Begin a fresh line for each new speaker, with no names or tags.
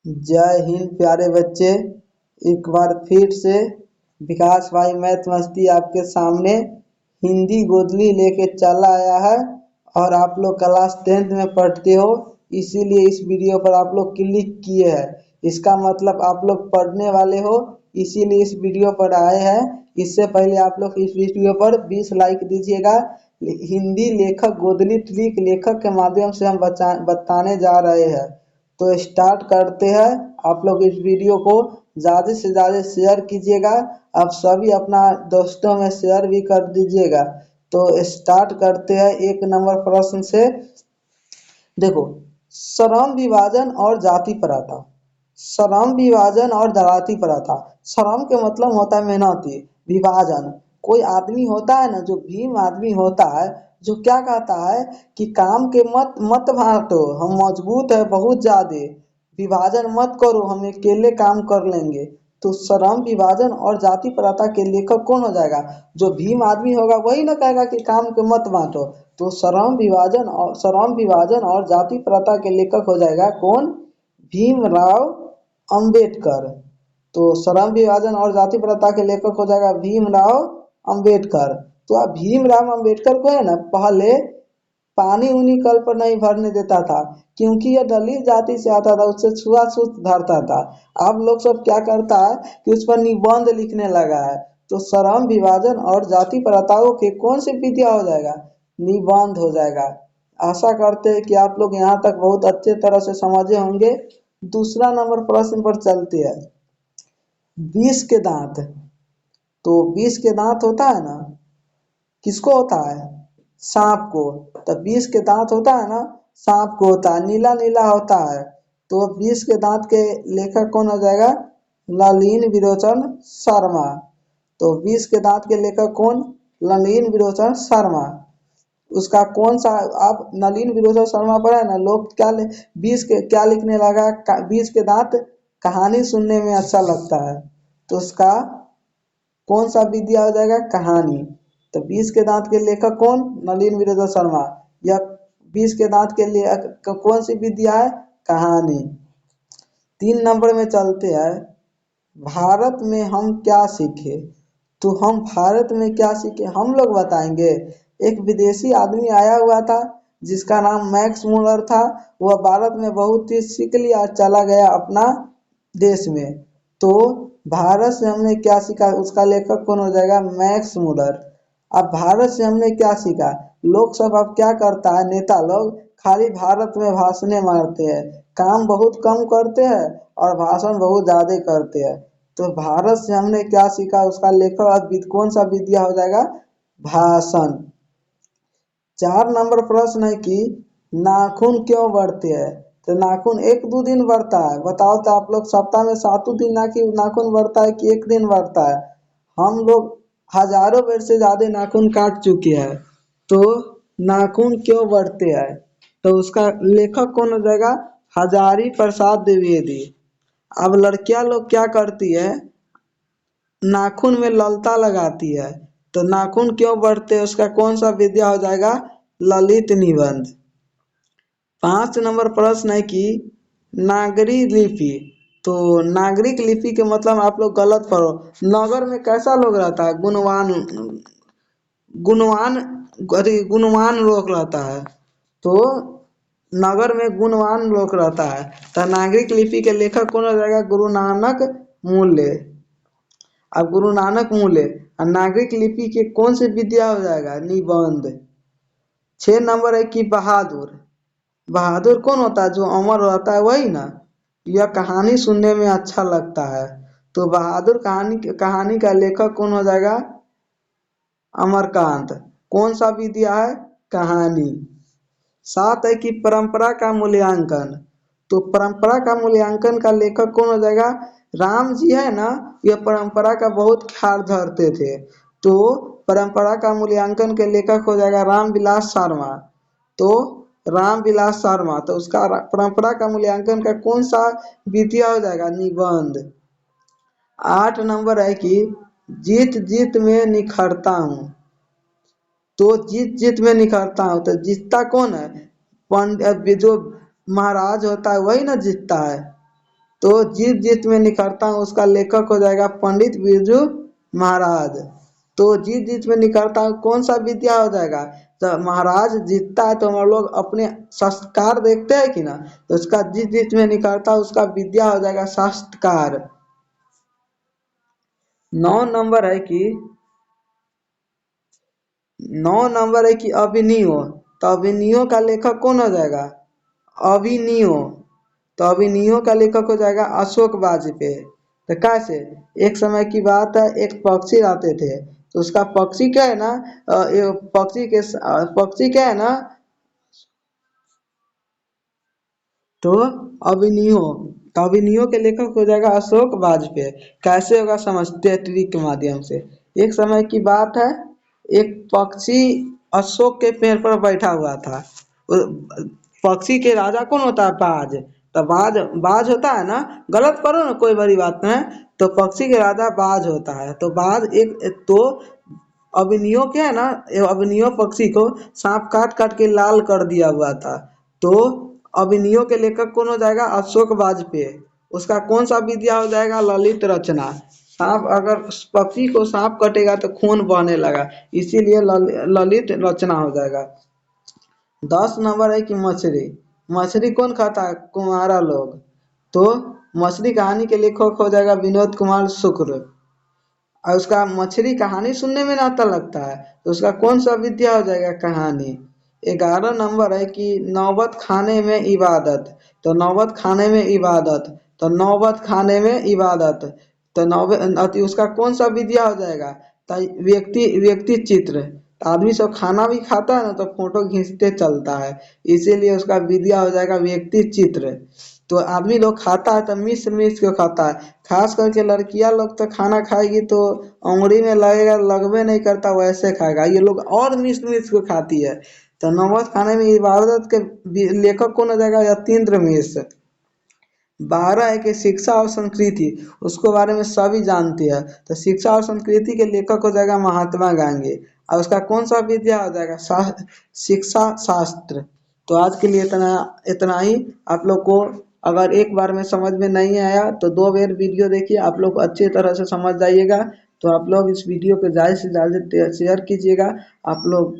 जय हिंद प्यारे बच्चे। एक बार फिर से विकास भाई मैथ मस्ती आपके सामने हिंदी गोदली लेके चला आया है। और आप लोग क्लास 10th में पढ़ते हो, इसीलिए इस वीडियो पर आप लोग क्लिक किए हैं। इसका मतलब आप लोग पढ़ने वाले हो, इसीलिए इस वीडियो पर आए हैं। इससे पहले आप लोग इस वीडियो पर 20 लाइक दीजिएगा। हिंदी लेखक गोदली ट्रिक लेखक के माध्यम से हम बताने जा रहे हैं। तो स्टार्ट करते हैं। आप लोग इस वीडियो को ज़्यादा से ज़्यादा शेयर कीजिएगा। आप सभी अपना दोस्तों में शेयर भी कर दीजिएगा। तो स्टार्ट करते हैं एक नंबर प्रश्न से। देखो, श्रम विभाजन और जाति प्रथा। श्रम विभाजन और जाति प्रथा। श्रम के मतलब होता है मेहनती। विभाजन, कोई आदमी होता है ना, जो भीम आदमी होता है, जो क्या कहता है कि काम के मत मत बांटो, हम मजबूत है बहुत ज्यादा, विभाजन मत करो, हम अकेले काम कर लेंगे। तो श्रम विभाजन और जाति प्रथा के लेखक कौन हो जाएगा? जो भीम आदमी होगा वही ना कहेगा कि काम के मत बांटो। तो श्रम विभाजन और जाति प्रथा के लेखक हो जाएगा कौन? भीमराव अंबेडकर। तो श्रम विभाजन और जाति प्रथा के लेखक हो जाएगा भीमराव अंबेडकर। तो आप भीमराव अंबेडकर को है ना, पहले पानी उनी कल पर नहीं भरने देता था, क्योंकि यह दलित जाति से आता था, उससे छुआछूत धरता था। अब लोग सब क्या करता है कि उस पर निबंध लिखने लगा है। तो श्रम विभाजन और जाति प्रथाओं के कौन सी विधिया हो जाएगा? निबंध हो जाएगा। आशा करते हैं कि आप लोग यहाँ तक बहुत अच्छे तरह से समझे होंगे। दूसरा नंबर प्रश्न पर चलते हैं। 20 के दांत। तो 20 के दांत होता है ना, किसको होता है? सांप को। तो 20 के दांत होता है ना, सांप को होता है, नीला नीला होता है। तो 20 के दांत के लेखक कौन हो जाएगा? नलिन विरोचन शर्मा। तो 20 के दांत के लेखक कौन? नलिन विरोचन शर्मा। उसका कौन सा, आप नलिन विरोचन शर्मा पर है ना, लोग क्या 20 के क्या लिखने लगा? 20 के दांत कहानी सुनने में अच्छा लगता है। तो उसका कौन सा विद्या हो जाएगा? कहानी। तो 20 के दांत के लेखक कौन? नलिन विरोचन शर्मा। या 20 के दांत के लिए कौन सी विद्या है? कहानी। 3 नंबर में चलते हैं। भारत में हम क्या सीखे? तो हम भारत में क्या सीखे हम लोग बताएंगे। एक विदेशी आदमी आया हुआ था, जिसका नाम मैक्स मुलर था। वह भारत में बहुत चीज सीख लिया और चला गया अपना देश में। तो भारत से हमने क्या सीखा, उसका लेखक कौन हो जाएगा? Max Muller. अब भारत से हमने क्या सीखा? लोग सब अब क्या करता है, नेता लोग खाली भारत में भाषणें मारते हैं, काम बहुत कम करते हैं और भाषण बहुत ज्यादा करते हैं। तो भारत से हमने क्या सीखा, उसका लेखक अब कौन सा विद्या हो जाएगा? भाषण। 4 नंबर प्रश्न है कि नाखून क्यों बढ़ते हैं? तो नाखून 1-2 दिन बढ़ता है, बताओ तो आप लोग सप्ताह में 7 दिन नाखून बढ़ता है कि एक दिन बढ़ता है? हम लोग हजारों बार से ज्यादा नाखून काट चुके हैं। तो नाखून क्यों बढ़ते हैं? तो उसका लेखक कौन हो जाएगा? हजारी प्रसाद द्विवेदी। अब लड़कियां लोग क्या करती है, नाखून में ललता लगाती है। तो नाखून क्यों बढ़ते हैं, उसका कौन सा विद्या हो जाएगा? ललित निबंध। 5 नंबर प्रश्न है कि नागरिक लिपि। तो नागरिक लिपि के मतलब आप लोग गलत पढ़ो। नगर में कैसा लोग रहता है? गुणवान, गुणवान, गुणवान लोग रहता है। तो नगर में गुणवान लोग रहता है। तो नागरिक लिपि के लेखक कौन हो जाएगा? गुरु नानक मूल्य। अब गुरु नानक मूल्य और नागरिक लिपि के कौन से विद्या हो जाएगा? निबंध। 6 नंबर है कि बहादुर। बहादुर कौन होता है? जो अमर रहता है वही ना। यह कहानी सुनने में अच्छा लगता है। तो बहादुर कहानी का लेखक कौन हो जाएगा? अमरकांत। कौन सा विद्या है? कहानी। 7 है कि परंपरा का मूल्यांकन। तो परंपरा का मूल्यांकन का लेखक कौन हो जाएगा? राम जी है ना, यह परंपरा का बहुत ख्याल धरते थे। तो परंपरा का मूल्यांकन के लेखक हो जाएगा रामविलास शर्मा। तो रामविलास शर्मा, तो उसका परंपरा का मूल्यांकन का कौन सा विधिया हो जाएगा? निबंध। 8 नंबर है कि जीत जीत में निखरता हूँ। तो जीत जीत में निखरता हूँ, तो जीतता कौन है? पंडित जो महाराज होता है वही ना जीतता है। तो जीत जीत में निखरता हूँ उसका लेखक हो जाएगा पंडित बिरजू महाराज। तो जीत जीत में निखरता हूँ कौन सा विद्या हो जाएगा, तो महाराज जीतता है तो हम लोग अपने संस्कार देखते हैं कि ना, तो उसका जीत जीत में निखरता है उसका विद्या हो जाएगा संस्कार। 9 नंबर है कि 9 नंबर है कि अभिनयो, तो अभिनयो का लेखक कौन हो जाएगा, अभिनयो। तो अभिनयो का लेखक हो जाएगा अशोक वाजपेयी। तो कैसे, एक समय की बात है एक पक्षी आते थे, तो उसका पक्षी क्या है ना, ये पक्षी क्या है ना, तो अभिनयो, तो अभिनयो के लेखक हो जाएगा अशोक वाजपेयी। कैसे होगा समझते हैं ट्रिक के माध्यम से। एक समय की बात है एक पक्षी अशोक के पेड़ पर बैठा हुआ था। पक्षी के राजा कौन होता है, बाज। तो बाज बाज होता है ना, गलत करो ना कोई बड़ी बात नहीं। तो पक्षी के राजा बाज होता है, तो बाज तो अभिनयो क्या है ना, अभिनयो पक्षी को सांप काट काट के लाल कर दिया हुआ था। तो अभिनयो के लेखक कौन हो जाएगा, अशोक वाजपेयी। उसका कौन सा विद्या हो जाएगा, ललित रचना। सांप अगर पक्षी को सांप कटेगा तो खून बहने लगा, इसीलिए ललित रचना हो जाएगा। 10 नंबर है कि मछली, मछली कौन खाता है, कुम्हारा लोग। तो मछली कहानी के लेखक हो जाएगा विनोद कुमार शुक्र। और उसका मछली कहानी सुनने में ना अच्छा लगता है, तो उसका कौन सा विद्या हो जाएगा, कहानी। 11 नंबर है कि नौबत खाने में इबादत, तो नौबत खाने में इबादत, तो नौबत खाने में इबादत, तो अति उसका कौन सा विद्या हो जाएगा, तो व्यक्ति चित्र। तो आदमी सब खाना भी खाता है ना तो फोटो खींचते चलता है, इसीलिए उसका विद्या हो जाएगा व्यक्ति चित्र। तो आदमी लोग खाता है तो मिस मिस के खाता है, खास करके लड़कियां लोग तो खाना खाएगी तो उंगली में लगेगा, लगभे नहीं करता वैसे खाएगा, ये लोग और मिस मिस को खाती है। तो नमक खाने में इबादत के लेखक कौन हो जाएगा, यतीन्द्र मिश्र। 12 है कि शिक्षा और संस्कृति, उसको बारे में सभी जानते हैं, तो शिक्षा और संस्कृति के लेखक हो जाएगा महात्मा गांधी। और उसका कौन सा विद्या हो जाएगा, शिक्षा शास्त्र। तो आज के लिए इतना इतना ही। आप लोग को अगर एक बार में समझ में नहीं आया तो 2 बार वीडियो देखिए, आप लोग अच्छी तरह से समझ जाइएगा। तो आप लोग इस वीडियो को ज़्यादा से ज़्यादा शेयर कीजिएगा। आप लोग